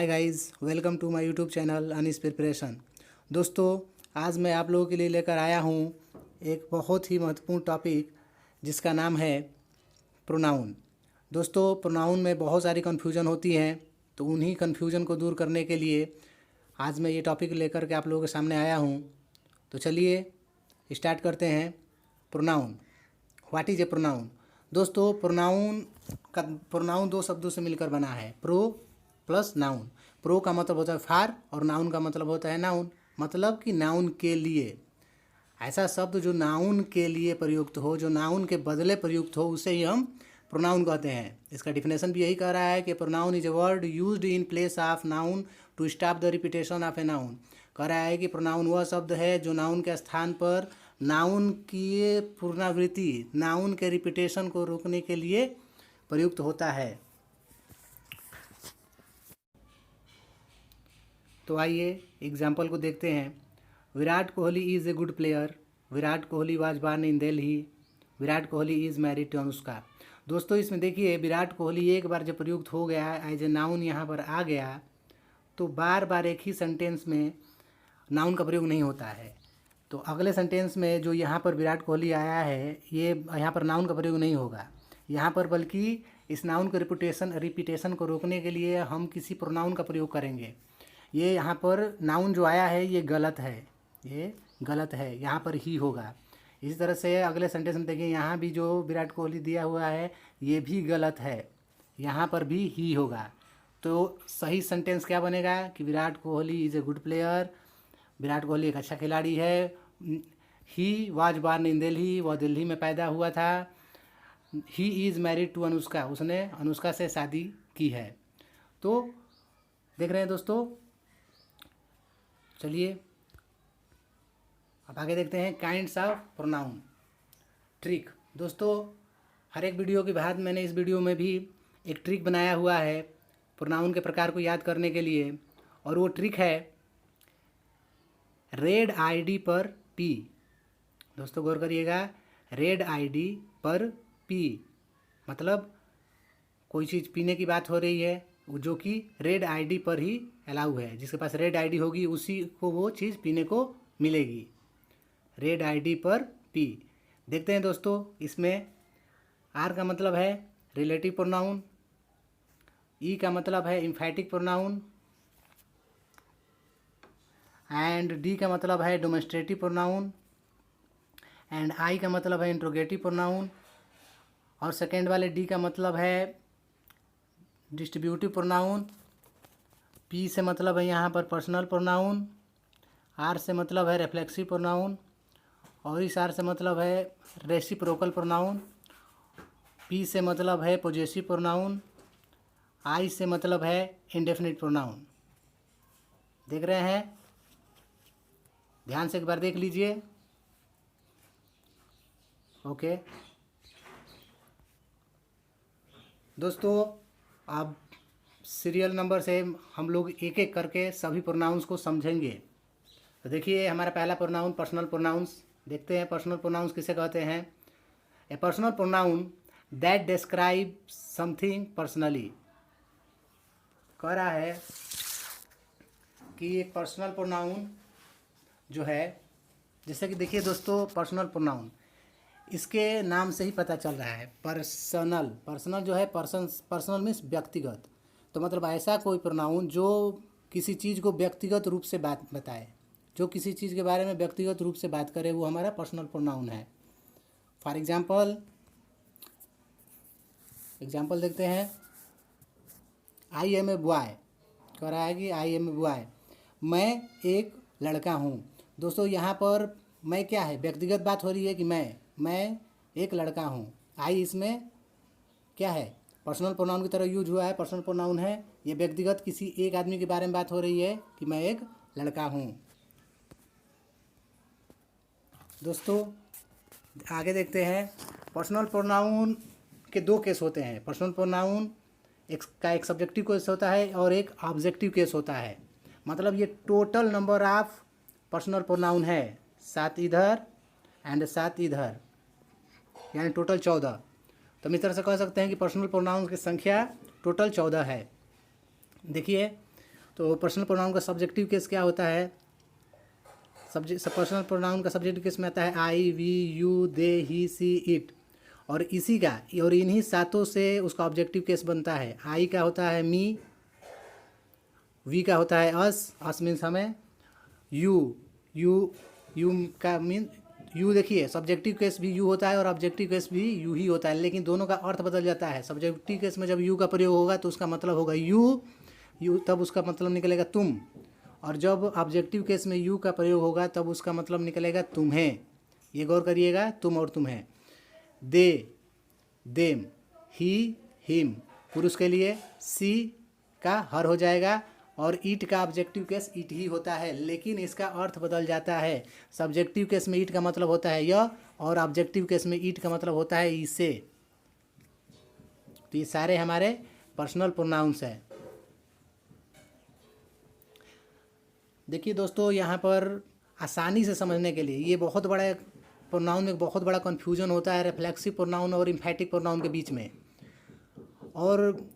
Hi guys, welcome to my YouTube channel Anis preparation. दोस्तों, आज मैं आप लोगों के लिए लेकर आया हूँ एक बहुत ही महत्वपूर्ण टॉपिक जिसका नाम है प्रोनाउन। दोस्तों, प्रोनाउन में बहुत सारी कन्फ्यूजन होती हैं, तो उन्हीं कन्फ्यूजन को दूर करने के लिए आज मैं ये टॉपिक लेकर के आप लोगों के सामने आया हूँ। तो चलिए स्टार्ट करते हैं। Pronoun, what is a pronoun? दोस्तों, प्रोनाउन दो शब्दों से मिलकर बना है, प्रो प्लस नाउन। प्रो का मतलब होता है फार और नाउन का मतलब होता है नाउन, मतलब कि नाउन के लिए। ऐसा शब्द जो नाउन के लिए प्रयुक्त हो, जो नाउन के बदले प्रयुक्त हो, उसे ही हम प्रोनाउन कहते हैं। इसका डिफिनेशन भी यही कह रहा है कि pronoun is a word used in place of noun to stop the repetition of a noun. कह रहा है कि प्रोनाउन वह शब्द है जो नाउन के स्थान पर नाउन की पुनरावृत्ति, नाउन के रिपीटेशन को रोकने के लिए प्रयुक्त होता है। तो आइए एग्जाम्पल को देखते हैं। Virat Kohli is a good player. Virat Kohli was born in Delhi. Virat Kohli is married to Anushka. दोस्तों, इसमें देखिए विराट कोहली एक बार जब प्रयुक्त हो गया, एज ए नाउन यहाँ पर आ गया, तो बार बार एक ही सेंटेंस में नाउन का प्रयोग नहीं होता है। तो अगले सेंटेंस में जो यहाँ पर विराट कोहली आया है, ये यहाँ पर नाउन का प्रयोग नहीं होगा यहाँ पर, बल्कि इस नाउन के रिपीटेशन को रोकने के लिए हम किसी प्रोनाउन का प्रयोग करेंगे। ये यहाँ पर नाउन जो आया है ये गलत है, ये गलत है, यहाँ पर ही होगा। इसी तरह से अगले सेंटेंस में देखिए, यहाँ भी जो विराट कोहली दिया हुआ है ये भी गलत है, यहाँ पर भी ही होगा। तो सही सेंटेंस क्या बनेगा कि Virat Kohli is a good player, Virat Kohli एक अच्छा खिलाड़ी है। He was born in Delhi, वह दिल्ली में पैदा हुआ था। He is married to Anushka, उसने अनुष्का से शादी की है। तो देख रहे हैं दोस्तों। चलिए अब आगे देखते हैं काइंड्स ऑफ प्रोनाउन। ट्रिक। दोस्तों, हर एक वीडियो के बाद मैंने इस वीडियो में भी एक ट्रिक बनाया हुआ है प्रोनाउन के प्रकार को याद करने के लिए, और वो ट्रिक है रेड आईडी पर पी। दोस्तों गौर करिएगा, रेड आईडी पर पी मतलब कोई चीज़ पीने की बात हो रही है जो कि रेड आईडी पर ही अलाउ है। जिसके पास रेड आईडी होगी उसी को वो चीज़ पीने को मिलेगी। रेड आईडी पर पी। देखते हैं दोस्तों, इसमें आर का मतलब है रिलेटिव प्रोनाउन, ई का मतलब है एम्फैटिक प्रोनाउन, एंड डी का मतलब है डेमोन्स्ट्रेटिव प्रोनाउन, एंड आई का मतलब है इंट्रोगेटिव प्रोनाउन, और सेकेंड वाले डी का मतलब है डिस्ट्रीब्यूटिव प्रोनाउन। पी से मतलब है यहाँ पर पर्सनल प्रोनाउन, आर से मतलब है रिफ्लेक्सिव प्रोनाउन, और इस आर से मतलब है रेसिप्रोकल प्रोनाउन। पी से मतलब है पोजेसिव प्रोनाउन, आई से मतलब है इंडेफिनिट प्रोनाउन। देख रहे हैं? ध्यान से एक बार देख लीजिए। ओके दोस्तों, अब सीरियल नंबर से हम लोग एक एक करके सभी प्रोनाउंस को समझेंगे। तो देखिए, हमारा पहला प्रोनाउन पर्सनल प्रोनाउंस। देखते हैं पर्सनल प्रोनाउंस किसे कहते हैं। ए personal pronoun that describe something personally. कह रहा है कि एक पर्सनल प्रोनाउन जो है, जैसे कि देखिए दोस्तों, पर्सनल प्रोनाउन इसके नाम से ही पता चल रहा है। पर्सनल जो है, पर्सनल मीन्स व्यक्तिगत। तो मतलब ऐसा कोई प्रोनाउन जो किसी चीज़ को व्यक्तिगत रूप से बात बताए, जो किसी चीज़ के बारे में व्यक्तिगत रूप से बात करे, वो हमारा पर्सनल प्रोनाउन है। फॉर एग्जाम्पल देखते हैं। I am a boy. कह रहा है कि आई एम ए बॉय, मैं एक लड़का हूँ। दोस्तों, यहाँ पर मैं क्या है, व्यक्तिगत बात हो रही है कि मैं एक लड़का हूँ। आई इसमें क्या है, पर्सनल प्रोनाउन की तरह यूज हुआ है, पर्सनल प्रोनाउन है। ये व्यक्तिगत किसी एक आदमी के बारे में बात हो रही है कि मैं एक लड़का हूँ। दोस्तों आगे देखते हैं। पर्सनल प्रोनाउन के दो केस होते हैं। पर्सनल प्रोनाउन एक सब्जेक्टिव केस होता है और एक ऑब्जेक्टिव केस होता है। मतलब ये total number of personal pronoun है, 7 इधर एंड 7 इधर, यानी टोटल 14। तो हम इस तरह से कह सकते हैं कि पर्सनल प्रोनाउन की संख्या टोटल 14 है। देखिए, तो पर्सनल प्रोनाउन का सब्जेक्टिव केस क्या होता है? पर्सनल प्रोनाउन का सब्जेक्टिव केस में आता है I, we, you, they, he, she, it. और इसी का और इन्हीं सातों से उसका ऑब्जेक्टिव केस बनता है। आई का होता है मी, वी का होता है अस मीन्स हमें, यू का मीन यू, देखिए सब्जेक्टिव केस भी यू होता है और ऑब्जेक्टिव केस भी यू ही होता है, लेकिन दोनों का अर्थ बदल जाता है। सब्जेक्टिव केस में जब यू का प्रयोग होगा तो उसका मतलब होगा यू, तब उसका मतलब निकलेगा तुम। और जब ऑब्जेक्टिव केस में यू का प्रयोग होगा तब उसका मतलब निकलेगा तुम्हें। ये गौर करिएगा, तुम और तुम्हें। दे, देम, ही, हिम पुरुष के लिए, सी का हर हो जाएगा, और ईट का ऑब्जेक्टिव केस ईट ही होता है, लेकिन इसका अर्थ बदल जाता है। सब्जेक्टिव केस में ईट का मतलब होता है यह, और ऑब्जेक्टिव केस में ईट का मतलब होता है इसे। तो ये सारे हमारे पर्सनल प्रोनाउंस हैं। देखिए दोस्तों, यहाँ पर आसानी से समझने के लिए, ये बहुत बड़ा प्रोनाउन में बहुत बड़ा कन्फ्यूजन होता है रिफ्लेक्सिव प्रोनाउन और इम्फेटिक प्रोनाउन के बीच में। और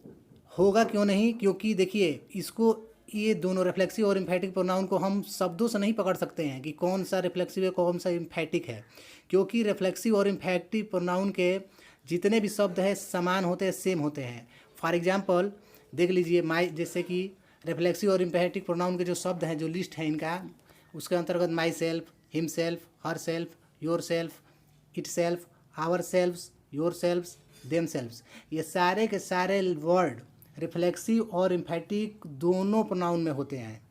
होगा क्यों नहीं, क्योंकि देखिए इसको, ये दोनों रिफ्लेक्सिव और इम्फेटिक प्रोनाउन को हम शब्दों से नहीं पकड़ सकते हैं कि कौन सा रिफ्लेक्सिव है कौन सा इम्फेटिक है, क्योंकि रिफ्लेक्सिव और इम्फेटिव प्रोनाउन के जितने भी शब्द हैं समान होते हैं, सेम होते हैं। फॉर एग्जांपल देख लीजिए, माई, जैसे कि रिफ्लेक्सिव और इम्फेटिक प्रोनाउन के जो शब्द हैं, जो लिस्ट है इनका, उसके अंतर्गत myself, himself, herself, yourself, itself, ourselves, yourselves, themselves, ये सारे के सारे वर्ड रिफ्लेक्सिव और इम्फेटिक दोनों प्रोनाउन में होते हैं।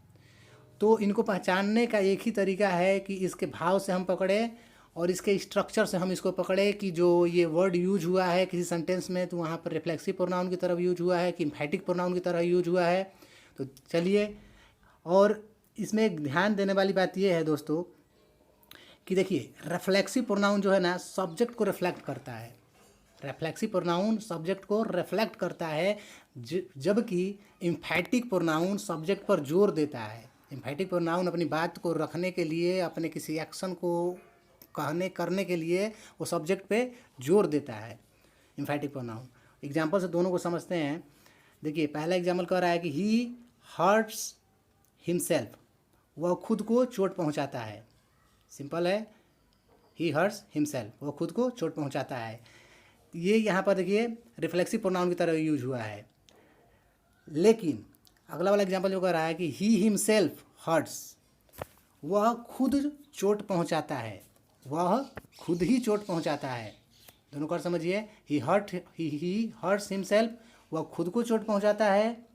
तो इनको पहचानने का एक ही तरीका है कि इसके भाव से हम पकड़े और इसके स्ट्रक्चर से हम इसको पकड़े कि जो ये वर्ड यूज हुआ है किसी सेंटेंस में, तो वहाँ पर रिफ्लेक्सिव प्रोनाउन की तरफ यूज हुआ है कि इम्फेटिक प्रोनाउन की तरह यूज हुआ है। तो चलिए, और इसमें एक ध्यान देने वाली बात यह है दोस्तों कि देखिए रिफ्लेक्सिव प्रोनाउन जो है ना, सब्जेक्ट को रिफ्लेक्ट करता है। रिफ्लेक्सिव प्रोनाउन सब्जेक्ट को रिफ्लेक्ट करता है, जबकि इम्फेटिक प्रोनाउन सब्जेक्ट पर जोर देता है। इम्फेटिक प्रोनाउन अपनी बात को रखने के लिए, अपने किसी एक्शन को करने के लिए वो सब्जेक्ट पे जोर देता है इम्फेटिक प्रोनाउन। एग्जाम्पल से दोनों को समझते हैं। देखिए पहला एग्जाम्पल कह रहा है कि ही हर्ट्स हिमसेल्फ, वह खुद को चोट पहुंचाता है। सिंपल है, ही हर्ट्स हिमसेल्फ, वह खुद को चोट पहुंचाता है। ये यहाँ पर देखिए रिफ्लेक्सिव प्रोनाउन की तरह यूज हुआ है। लेकिन अगला वाला एग्जाम्पल जो कह रहा है कि ही हिमसेल्फ हर्ट्स, वह खुद चोट पहुंचाता है, वह खुद ही चोट पहुंचाता है। दोनों का समझिए, ही हर्ट्स हिमसेल्फ, वह खुद को चोट पहुंचाता है।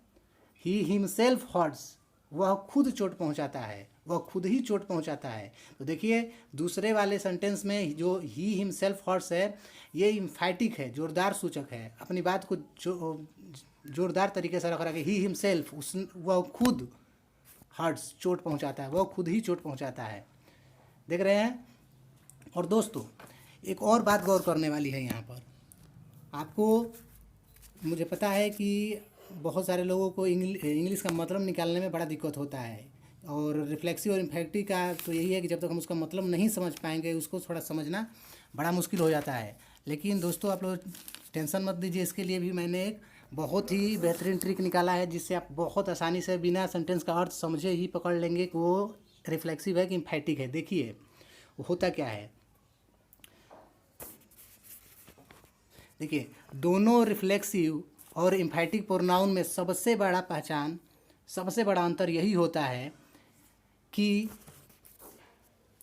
ही हिमसेल्फ हर्ट्स, वह खुद चोट पहुंचाता है, वह खुद ही चोट पहुंचाता है। तो देखिए दूसरे वाले सेंटेंस में जो ही हिमसेल्फ हर्ट्स है, ये इम्फेटिक है, जोरदार सूचक है, अपनी बात को जोरदार तरीके से रख रहा है कि ही हिमसेल्फ, वह खुद हर्ट्स, चोट पहुंचाता है, वह खुद ही चोट पहुंचाता है। देख रहे हैं। और दोस्तों एक और बात गौर करने वाली है यहाँ पर। आपको, मुझे पता है कि बहुत सारे लोगों को इंग्लिश का मतलब निकालने में बड़ा दिक्कत होता है, और रिफ्लेक्सिव और इम्फेक्टिव का तो यही है कि जब तक हम उसका मतलब नहीं समझ पाएंगे, उसको थोड़ा समझना बड़ा मुश्किल हो जाता है। लेकिन दोस्तों आप लोग टेंशन मत दीजिए, इसके लिए भी मैंने एक बहुत ही बेहतरीन ट्रिक निकाला है, जिससे आप बहुत आसानी से बिना सेंटेंस का अर्थ समझे ही पकड़ लेंगे कि वो रिफ्लेक्सिव है कि इम्फेक्टिव है। देखिए वो होता क्या है। देखिए दोनों रिफ्लेक्सिव और इम्फेटिक प्रोनाउन में सबसे बड़ा अंतर यही होता है कि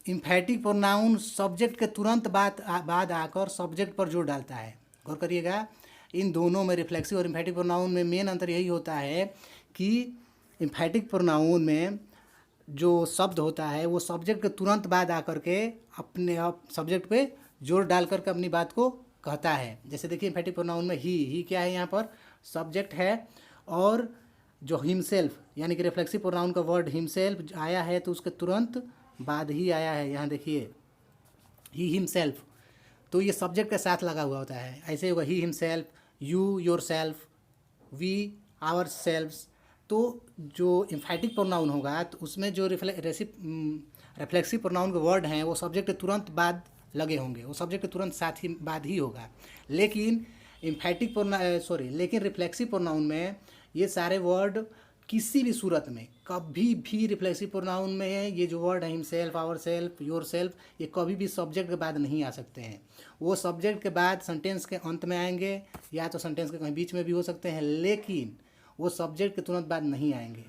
इम्फेटिक प्रोनाउन सब्जेक्ट के तुरंत बाद आकर सब्जेक्ट पर जोर डालता है। गौर करिएगा, इन दोनों में रिफ्लेक्सिव और इम्फेटिक प्रोनाउन में मेन अंतर यही होता है कि इम्फेटिक प्रोनाउन में जो शब्द होता है वो सब्जेक्ट के तुरंत बाद आकर के अपने आप सब्जेक्ट पे जोर डाल करके अपनी बात को कहता है। जैसे देखिए इम्फेटिक प्रोनाउन में ही क्या है, यहाँ पर सब्जेक्ट है, और जो हिमसेल्फ यानी कि रिफ्लेक्सिव प्रोनाउन का वर्ड हिमसेल्फ आया है तो उसके तुरंत बाद ही आया है। यहाँ देखिए ही हिमसेल्फ, तो ये सब्जेक्ट के साथ लगा हुआ होता है। ऐसे होगा he himself, you yourself, we ourselves. तो जो इम्फेटिक प्रोनाउन होगा तो उसमें जो रिफ्लेक्सिव प्रोनाउन के वर्ड हैं वो सब्जेक्ट के तुरंत बाद लगे होंगे, वो सब्जेक्ट के तुरंत साथ ही बाद ही होगा। लेकिन रिफ्लेक्सिव प्रोनाउन में ये सारे वर्ड किसी भी सूरत में कभी भी रिफ्लेक्सिव प्रोनाउन में है ये जो वर्ड है himself, ourself, yourself, ये कभी भी सब्जेक्ट के बाद नहीं आ सकते हैं। वो सब्जेक्ट के बाद सेंटेंस के अंत में आएंगे या तो सेंटेंस के कहीं बीच में भी हो सकते हैं, लेकिन वो सब्जेक्ट के तुरंत बाद नहीं आएंगे।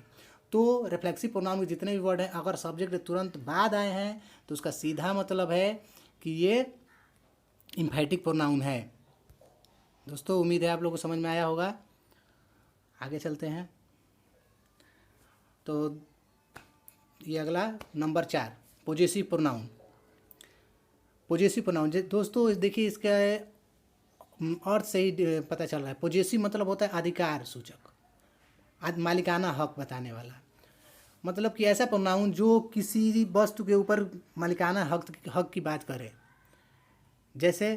तो रिफ्लेक्सिव प्रोनाउन के जितने भी वर्ड हैं अगर सब्जेक्ट के तुरंत बाद आए हैं तो उसका सीधा मतलब है कि ये इम्फेटिक प्रोनाउन है। दोस्तों उम्मीद है आप लोगों को समझ में आया होगा। आगे चलते हैं। तो ये अगला number 4 possessive pronoun. Possessive pronoun दोस्तों देखिए इसका अर्थ से ही पता चल रहा है। पॉजेसिव मतलब होता है अधिकार सूचक, मालिकाना हक बताने वाला। मतलब कि ऐसा प्रोनाउन जो किसी वस्तु के ऊपर मालिकाना हक की बात करे। जैसे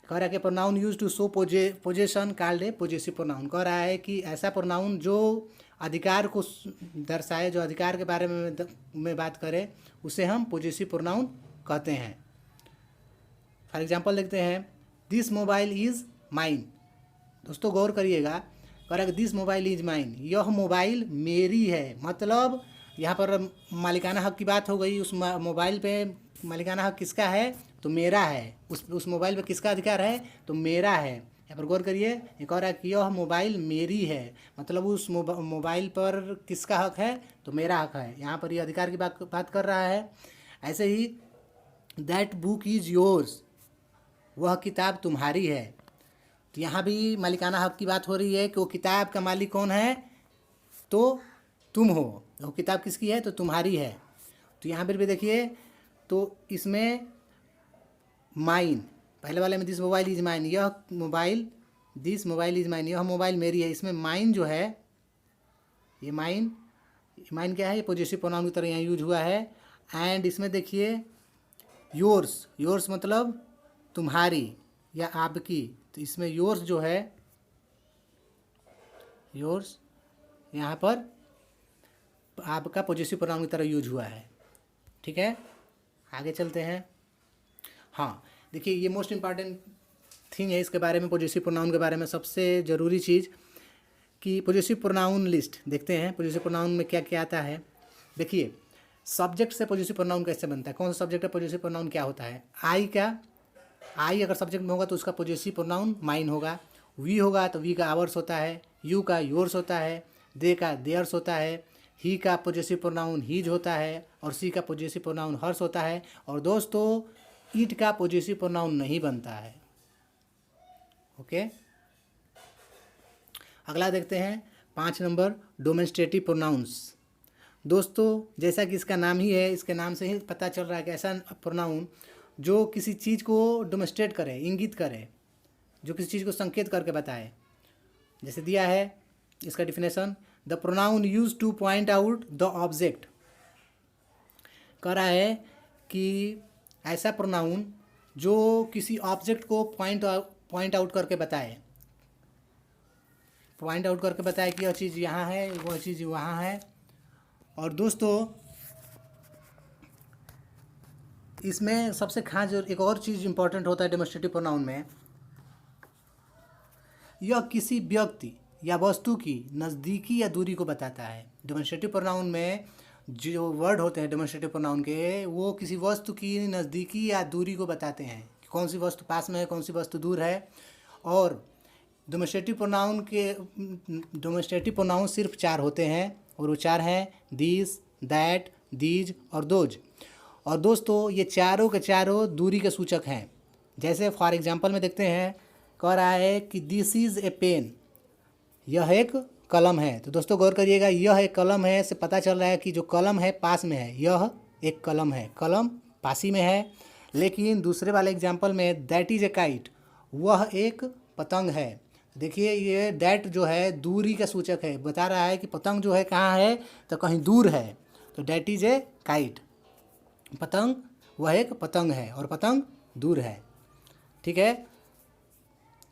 कह रहा है कि pronoun use to show possession called a possessive pronoun. कह रहा है कि ऐसा प्रोनाउन जो अधिकार को दर्शाए, जो अधिकार के बारे में बात करे, उसे हम पॉजेसिव प्रोनाउन कहते हैं। फॉर एग्जांपल देखते हैं, दिस मोबाइल इज़ माइन। दोस्तों गौर करिएगा, कह रहा है कि दिस मोबाइल इज़ माइन, यह मोबाइल मेरी है। मतलब यहाँ पर मालिकाना हक की बात हो गई। उस मोबाइल पे मालिकाना हक किसका है? तो मेरा है। उस मोबाइल पे किसका अधिकार है? तो मेरा है। यहाँ पर गौर करिए, ये कह रहा है कि यह मोबाइल मेरी है, मतलब उस मोबाइल पर किसका हक है? तो मेरा हक है। यहाँ पर ये अधिकार की बात कर रहा है। ऐसे ही दैट बुक इज़ योर्स, वह किताब तुम्हारी है। तो यहाँ भी मालिकाना हक की बात हो रही है कि वो किताब का मालिक कौन है? तो तुम हो। वो किताब किसकी है? तो तुम्हारी है। तो यहाँ पर भी देखिए, तो इसमें माइन, पहले वाले में दिस मोबाइल इज़ माइन, यह mobile, this mobile is mine, यह मोबाइल मेरी है। इसमें माइन जो है, ये माइन क्या है? ये पॉजेसिव प्रोनाउन की तरह यहाँ यूज हुआ है। एंड इसमें देखिए योर्स, योर्स मतलब तुम्हारी या आपकी। तो इसमें योर्स जो है, योर्स यहाँ पर आपका पॉजेसिव प्रोनाउन की तरह यूज हुआ है। ठीक है, आगे चलते हैं। हाँ देखिए, ये मोस्ट इम्पॉर्टेंट थिंग है इसके बारे में, पॉजेसिव प्रोनाउन के बारे में सबसे ज़रूरी चीज़ कि पॉजेसिव प्रोनाउन लिस्ट देखते हैं। पॉजेसिव प्रोनाउन में क्या क्या आता है? देखिए, सब्जेक्ट से पॉजेसिव प्रोनाउन कैसे बनता है? कौन सा सब्जेक्ट है? पॉजेसिव प्रोनाउन क्या होता है? आई अगर सब्जेक्ट में होगा तो उसका पॉजेसिव प्रोनाउन माइन होगा। वी होगा तो वी का आवर्स होता है। यू का योर्स होता है। दे का देयर्स होता है। ही का पॉजेसिव प्रोनाउन हीज होता है। और सी का पॉजेसिव प्रोनाउन हर्स होता है। और दोस्तों इट का पॉजेसिव प्रोनाउन नहीं बनता है। ओके, अगला देखते हैं 5 नंबर डेमोंस्ट्रेटिव प्रोनाउंस। दोस्तों जैसा कि इसका नाम ही है, इसके नाम से ही पता चल रहा है कि ऐसा प्रोनाउन जो किसी चीज़ को डेमोंस्ट्रेट करे, इंगित करे, जो किसी चीज़ को संकेत करके बताए। जैसे दिया है इसका definition, the pronoun use two point out the object. कह रहा है कि ऐसा प्रोनाउन जो किसी ऑब्जेक्ट को पॉइंट आउट करके बताए, पॉइंट आउट करके बताए कि यह चीज़ यहाँ है, वह चीज़ वहाँ है। और दोस्तों इसमें सबसे खास जो एक और चीज़ इंपॉर्टेंट होता है डेमोंस्ट्रेटिव प्रोनाउन में, यह किसी व्यक्ति या वस्तु की नज़दीकी या दूरी को बताता है। डेमोंस्ट्रेटिव प्रोनाउन में जो वर्ड होते हैं डेमोंस्ट्रेटिव प्रोनाउन के, वो किसी वस्तु की नज़दीकी या दूरी को बताते हैं कि कौन सी वस्तु पास में है, कौन सी वस्तु दूर है। और डेमोंस्ट्रेटिव प्रोनाउन सिर्फ 4 होते हैं, और वो 4 हैं दिस, दैट, दीज और दोज। और दोस्तों ये चारों के चारों दूरी के सूचक हैं। जैसे फॉर एग्जांपल में देखते हैं, कह रहा है कि दिस इज़ ए पेन, यह एक कलम है। तो दोस्तों गौर करिएगा, यह एक कलम है से पता चल रहा है कि जो कलम है पास में है, यह एक कलम है, कलम पास ही में है। लेकिन दूसरे वाले एग्जांपल में दैट इज़ ए काइट, वह एक पतंग है। देखिए ये दैट जो है दूरी का सूचक है, बता रहा है कि पतंग जो है कहाँ है, तो कहीं दूर है। तो दैट इज़ ए काइट, पतंग वह एक पतंग है और पतंग दूर है। ठीक है,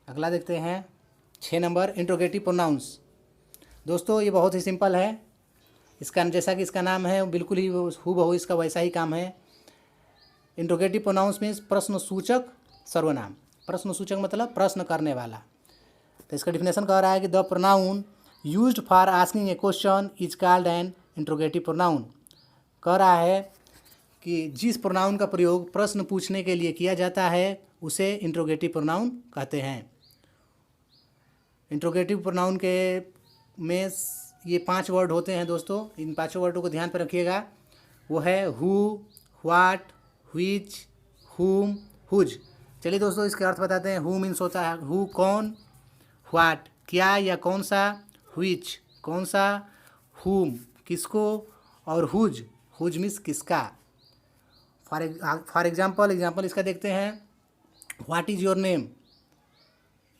अगला देखते हैं 6 नंबर इंट्रोगेटिव प्रोनाउंस। दोस्तों ये बहुत ही सिंपल है, इसका जैसा कि इसका नाम है बिल्कुल ही हूबहू इसका वैसा ही काम है। इंट्रोगेटिव प्रोनाउंस मीन्स प्रश्न सूचक सर्वनाम। प्रश्न सूचक मतलब प्रश्न करने वाला। तो इसका डिफिनेशन कह रहा है कि the pronoun used for asking A question is called an interrogative pronoun. कह रहा है कि जिस प्रोनाउन का प्रयोग प्रश्न पूछने के लिए किया जाता है उसे इंट्रोगेटिव प्रोनाउन कहते हैं। इंट्रोगेटिव प्रोनाउन के में ये 5 वर्ड होते हैं दोस्तों, इन 5 वर्डों को ध्यान पर रखिएगा। वो है हु, व्हाट, व्हिच, हुम, हुज। चलिए दोस्तों इसके अर्थ बताते हैं। हु मीन्स होता है हु कौन, व्हाट क्या या कौन सा, व्हिच कौन सा, हुम किसको, और हुज, हुज मीन्स किसका। फॉर एग्जाम्पल इसका देखते हैं। व्हाट इज़ योर नेम,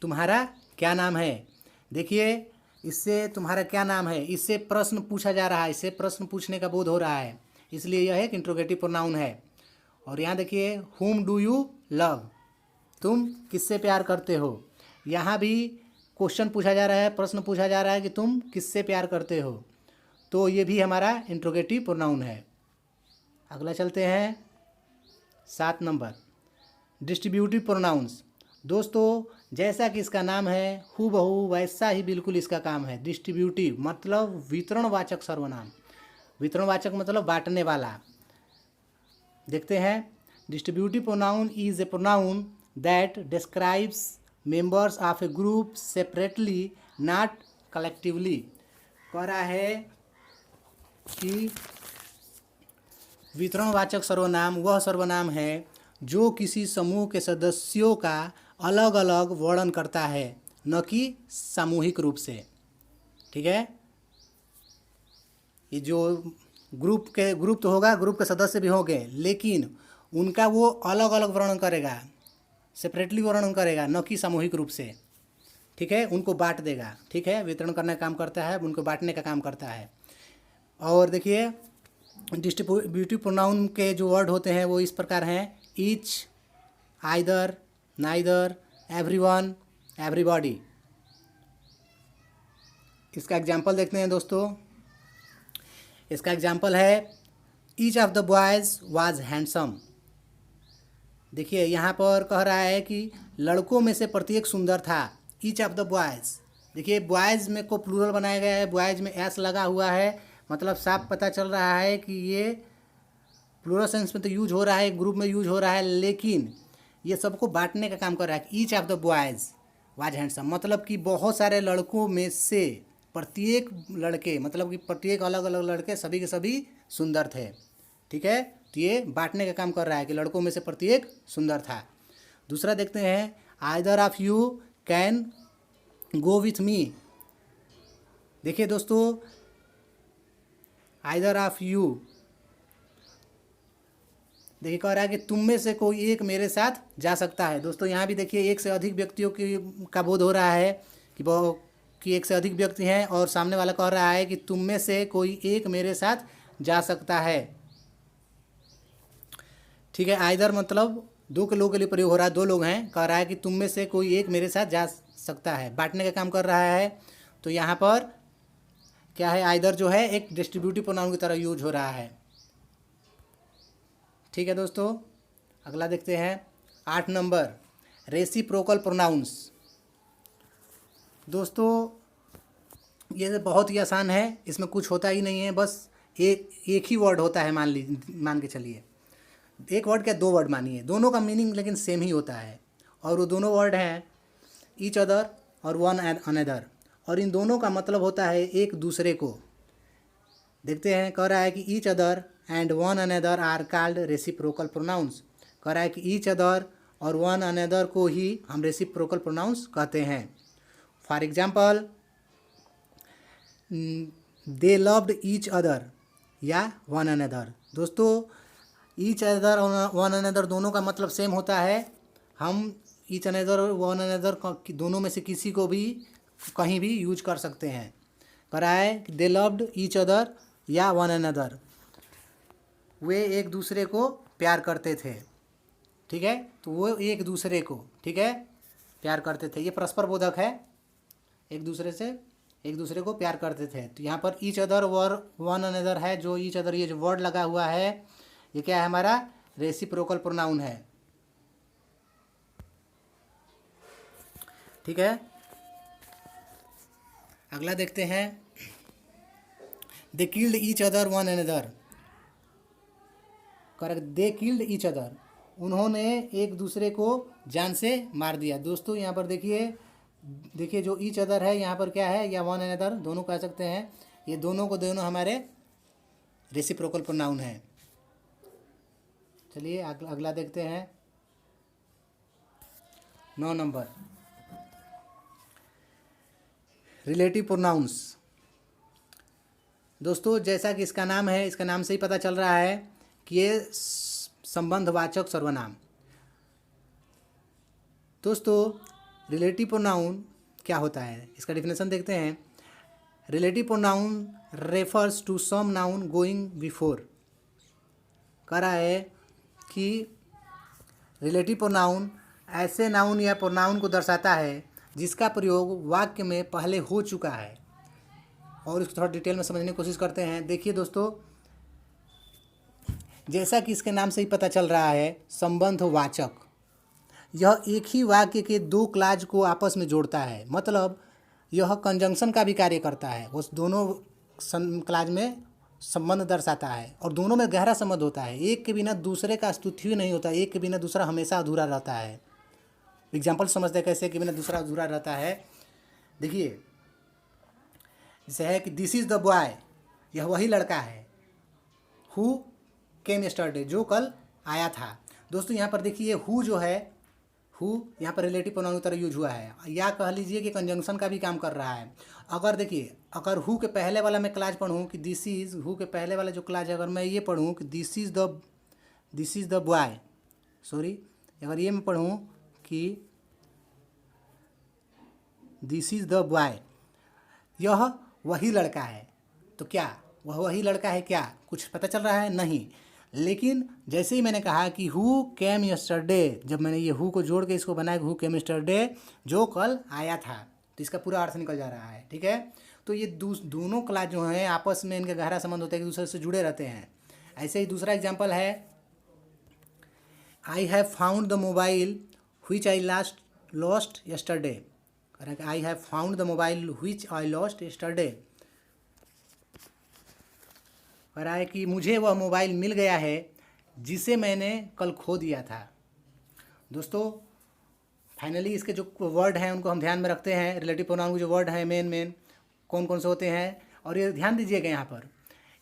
तुम्हारा क्या नाम है। देखिए इससे तुम्हारा क्या नाम है, इससे प्रश्न पूछा जा रहा है, इससे प्रश्न पूछने का बोध हो रहा है, इसलिए यह एक इंट्रोगेटिव प्रोनाउन है। और यहाँ देखिए हुम डू यू लव, तुम किससे प्यार करते हो। यहाँ भी क्वेश्चन पूछा जा रहा है, प्रश्न पूछा जा रहा है कि तुम किससे प्यार करते हो, तो ये भी हमारा इंट्रोगेटिव प्रोनाउन है। अगला चलते हैं 7 नंबर, डिस्ट्रीब्यूटिव प्रोनाउंस। दोस्तों जैसा कि इसका नाम है हूबहू वैसा ही बिल्कुल इसका काम है। डिस्ट्रीब्यूटिव मतलब वितरणवाचक सर्वनाम, वितरणवाचक मतलब बांटने वाला। देखते हैं, distributive pronoun is A pronoun that describes members of A group separately not collectively. कह रहा है कि वितरणवाचक सर्वनाम वह सर्वनाम है जो किसी समूह के सदस्यों का अलग अलग वर्णन करता है, न कि सामूहिक रूप से। ठीक है, ये जो ग्रुप तो होगा, ग्रुप के सदस्य भी होंगे, लेकिन उनका वो अलग अलग वर्णन करेगा, सेपरेटली वर्णन करेगा, न कि सामूहिक रूप से। ठीक है, उनको बांट देगा। ठीक है, वितरण करने का काम करता है, उनको बांटने का काम करता है। और देखिए डिस्ट्रीब्यूटिव प्रोनाउन के जो वर्ड होते हैं वो इस प्रकार हैं, each, either, neither, everyone, everybody. इसका एग्जाम्पल देखते हैं दोस्तों। इसका एग्जाम्पल है each of the boys was handsome. देखिए यहाँ पर कह रहा है कि लड़कों में से प्रत्येक सुंदर था। ईच ऑफ द बॉयज़, देखिए बॉयज़ में को प्लूरल बनाया गया है, बॉयज़ में एस लगा हुआ है, मतलब साफ पता चल रहा है कि ये प्लूरल सेंस में तो यूज हो रहा है, ग्रुप में यूज हो रहा है, लेकिन ये सबको बांटने का काम कर रहा है। Each of the boys was handsome मतलब कि बहुत सारे लड़कों में से प्रत्येक लड़के, मतलब कि प्रत्येक अलग अलग लड़के सभी के सभी सुंदर थे। ठीक है, तो ये बांटने का काम कर रहा है कि लड़कों में से प्रत्येक सुंदर था। दूसरा देखते हैं, either of you can go with me. देखिए दोस्तों आइदर ऑफ यू, देखिए कह रहा है कि तुम में से कोई एक मेरे साथ जा सकता है। दोस्तों यहाँ भी देखिए एक से अधिक व्यक्तियों का बोध हो रहा है कि एक से अधिक व्यक्ति हैं, और सामने वाला कह रहा है कि तुम में से कोई एक मेरे साथ जा सकता है। ठीक है, आइदर मतलब दो के लोगों के लिए प्रयोग हो रहा है, 2 लोग हैं, कह रहा है कि तुम में से कोई एक मेरे साथ जा सकता है, बांटने का काम कर रहा है। तो यहाँ पर क्या है, आइदर जो है एक डिस्ट्रीब्यूटिव प्रोनाउन की तरह यूज हो रहा है। ठीक है दोस्तों, अगला देखते हैं 8 नंबर, रेसिप्रोकल प्रोनाउंस। दोस्तों ये बहुत ही आसान है, इसमें कुछ होता ही नहीं है, बस एक ही वर्ड होता है। मान के चलिए एक वर्ड क्या 2 वर्ड मानिए, दोनों का मीनिंग लेकिन सेम ही होता है, और वो दोनों वर्ड हैं ईच अदर और वन एंड अनदर, और इन दोनों का मतलब होता है एक दूसरे को। देखते हैं, कह रहा है कि each other and one another are called reciprocal pronouns. कह रहा है कि ईच अदर और वन अनदर को ही हम रेसिप्रोकल प्रोनाउंस कहते हैं। For example they loved each other या वन अनदर। दोस्तों ईच अदर और वन अनदर दोनों का मतलब सेम होता है। हम ईच अनदर और वन अनदर दोनों में से किसी को भी कहीं भी यूज कर सकते हैं। कह रहा है कि दे लव्ड ईच अदर या वन अनदर, वे एक दूसरे को प्यार करते थे। ठीक है, तो वो एक दूसरे को, ठीक है, प्यार करते थे। ये परस्पर बोधक है, एक दूसरे को प्यार करते थे। तो यहाँ पर ईच अदर वन अनदर है, जो ईच अदर ये जो वर्ड लगा हुआ है ये क्या है, हमारा रेसिप्रोकल प्रोनाउन है। ठीक है, अगला देखते हैं, they killed each other one another. Correct, they killed each other, उन्होंने एक दूसरे को जान से मार दिया। दोस्तों यहाँ पर देखिए जो ईच अदर है यहाँ पर क्या है, या वन अनदर दोनों कह सकते हैं, ये दोनों को दोनों हमारे रेसिप्रोकल प्रोनाउन है। चलिए अगला देखते हैं, 9 नंबर, रिलेटिव प्रोनाउंस। दोस्तों जैसा कि इसका नाम है, इसका नाम से ही पता चल रहा है कि ये संबंधवाचक सर्वनाम। दोस्तों रिलेटिव प्रोनाउन क्या होता है, इसका डिफिनेशन देखते हैं। Relative pronoun refers to some noun going before. कह रहा है कि रिलेटिव प्रोनाउन ऐसे नाउन या प्रोनाउन को दर्शाता है जिसका प्रयोग वाक्य में पहले हो चुका है। और इसको थोड़ा डिटेल में समझने की कोशिश करते हैं। देखिए दोस्तों, जैसा कि इसके नाम से ही पता चल रहा है, संबंधवाचक, यह एक ही वाक्य के दो क्लाज को आपस में जोड़ता है। मतलब यह कंजंक्शन का भी कार्य करता है, उस दोनों क्लाज में संबंध दर्शाता है और दोनों में गहरा संबंध होता है। एक के बिना दूसरे का अस्तित्व नहीं होता, एक के बिना दूसरा हमेशा अधूरा रहता है। एग्जाम्पल समझते हैं कैसे एक के बिना दूसरा अधूरा रहता है। देखिए जैसे है कि दिस इज़ द बॉय, यह वही लड़का है, हु केम यस्टरडे, जो कल आया था। दोस्तों यहाँ पर देखिए हु जो है, हु यहाँ पर रिलेटिव प्रोनाउन की तरह यूज हुआ है, या कह लीजिए कि कंजंक्शन का भी काम कर रहा है। अगर देखिए, अगर हु के पहले वाला मैं क्लाज पढ़ूँ कि दिस इज़, हु के पहले वाला जो क्लाज है अगर मैं ये पढ़ूँ कि this is the boy, sorry, अगर ये मैं पढ़ूँ कि दिस इज़ द बॉय, यह वही लड़का है, तो क्या वह वही लड़का है? क्या कुछ पता चल रहा है? नहीं। लेकिन जैसे ही मैंने कहा कि हु केम यस्टरडे, जब मैंने ये हु को जोड़ के इसको बनाया, हु केम यस्टरडे, जो कल आया था, तो इसका पूरा अर्थ निकल जा रहा है। ठीक है, तो ये दोनों क्लास जो हैं आपस में इनका गहरा संबंध होता है, एक दूसरे से जुड़े रहते हैं। ऐसे ही दूसरा एग्जाम्पल है, I have found the mobile which I lost yesterday. I have found the mobile which I lost yesterday, कह रहा है कि मुझे वह मोबाइल मिल गया है जिसे मैंने कल खो दिया था। दोस्तों फाइनली इसके जो वर्ड हैं उनको हम ध्यान में रखते हैं। रिलेटिव प्रोनाउन के जो वर्ड हैं मेन कौन कौन से होते हैं, और ये ध्यान दीजिएगा यहाँ पर,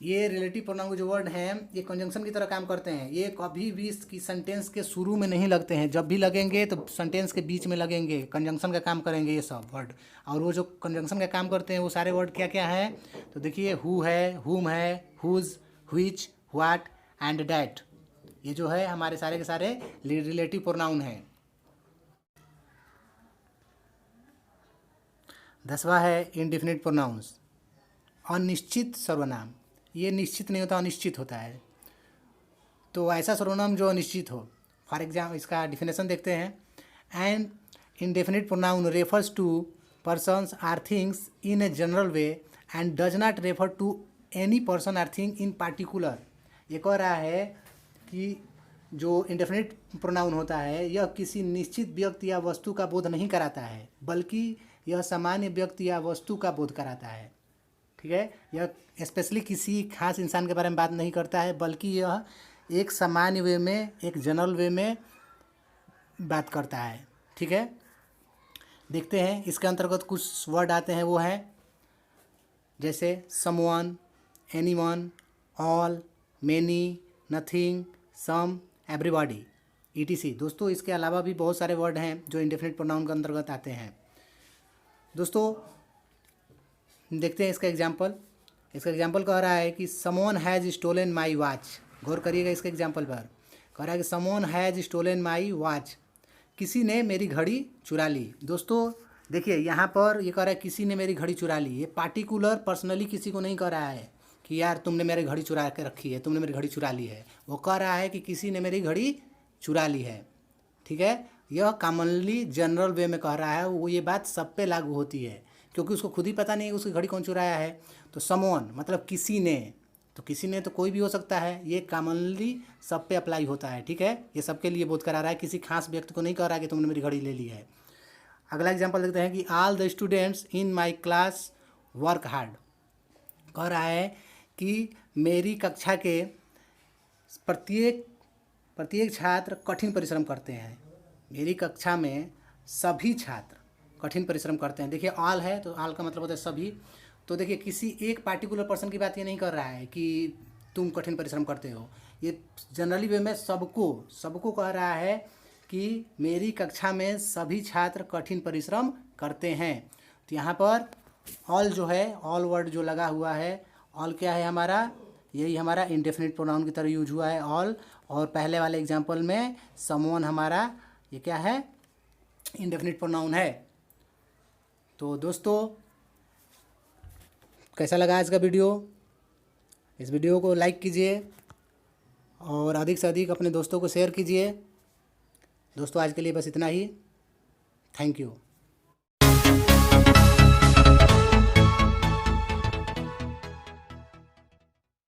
ये रिलेटिव प्रोनाउन के जो वर्ड हैं ये कंजंक्शन की तरह काम करते हैं। ये कभी भी इसकी सेंटेंस के शुरू में नहीं लगते हैं, जब भी लगेंगे तो सेंटेंस के बीच में लगेंगे, कंजंक्शन का काम करेंगे ये सब वर्ड। और वो जो कंजंक्शन का काम करते हैं वो सारे वर्ड क्या क्या हैं, तो देखिए हु है, हुम है, whose, which, what and that, ये जो है हमारे सारे के सारे रिलेटिव प्रोनाउन हैं। 10वां है इनडेफिनिट प्रोनाउंस, अनिश्चित सर्वनाम। ये निश्चित नहीं होता, अनिश्चित होता है। तो ऐसा सर्वनाम जो अनिश्चित हो। फॉर एग्जाम्पल इसका डिफिनेशन देखते हैं। And indefinite pronoun refers to persons or things in a general way and does not refer to any person or thing in particular. ये कह रहा है कि जो इंडेफिनिट प्रोनाउन होता है यह किसी निश्चित व्यक्ति या वस्तु का बोध नहीं कराता है, बल्कि यह सामान्य व्यक्ति या वस्तु का बोध कराता है। ठीक है, यह स्पेशली किसी खास इंसान के बारे में बात नहीं करता है, बल्कि यह एक सामान्य वे में, एक जनरल वे में बात करता है। ठीक है, देखते हैं इसके अंतर्गत कुछ वर्ड आते हैं, वो हैं जैसे someone, anyone, all, many, nothing, some, everybody, ETC. दोस्तों इसके अलावा भी बहुत सारे वर्ड हैं जो इंडेफिनिट प्रोनाउन के अंतर्गत आते हैं। दोस्तों देखते हैं इसका एग्जाम्पल। इसका एग्जाम्पल कह रहा है कि someone has stolen my watch. गौर करिएगा इसके एग्जाम्पल पर। कह रहा है कि someone has stolen my watch, किसी ने मेरी घड़ी चुरा ली। दोस्तों देखिए यहाँ पर ये कह रहा है किसी ने मेरी घड़ी चुरा ली। ये पार्टिकुलर पर्सनली किसी को नहीं कह रहा है कि यार तुमने मेरी घड़ी चुरा के रखी है, तुमने मेरी घड़ी चुरा ली है। वो कह रहा है कि किसी ने मेरी घड़ी चुरा ली है। ठीक है, यह कॉमनली जनरल वे में कह रहा है, वो ये बात सब पे लागू होती है क्योंकि उसको खुद ही पता नहीं है उसकी घड़ी कौन चुराया है। तो समवन मतलब किसी ने, तो किसी ने तो कोई भी हो सकता है, ये कॉमनली सब पे अप्लाई होता है। ठीक है, ये सबके लिए बोध करा रहा है, किसी खास व्यक्ति को नहीं कह रहा है कि तुमने मेरी घड़ी ले ली है। अगला एग्जाम्पल देखते हैं कि all the students in my class work hard. कह रहा है कि मेरी कक्षा के प्रत्येक छात्र कठिन परिश्रम करते हैं। मेरी कक्षा में सभी छात्र कठिन परिश्रम करते हैं। देखिए ऑल है तो ऑल का मतलब होता है सभी। तो देखिए किसी एक पार्टिकुलर पर्सन की बात ये नहीं कर रहा है कि तुम कठिन परिश्रम करते हो, ये जनरली वे में सबको कह रहा है कि मेरी कक्षा में सभी छात्र कठिन परिश्रम करते हैं। तो यहाँ पर ऑल जो है, ऑल वर्ड जो लगा हुआ है, ऑल क्या है हमारा, यही हमारा इंडेफिनिट प्रोनाउन की तरह यूज हुआ है ऑल। और पहले वाले एग्जाम्पल में समवन हमारा ये क्या है, इंडेफिनिट प्रोनाउन है। तो दोस्तों कैसा लगा आज का वीडियो? इस वीडियो को लाइक कीजिए और अधिक से अधिक अपने दोस्तों को शेयर कीजिए। दोस्तों आज के लिए बस इतना ही। Thank you.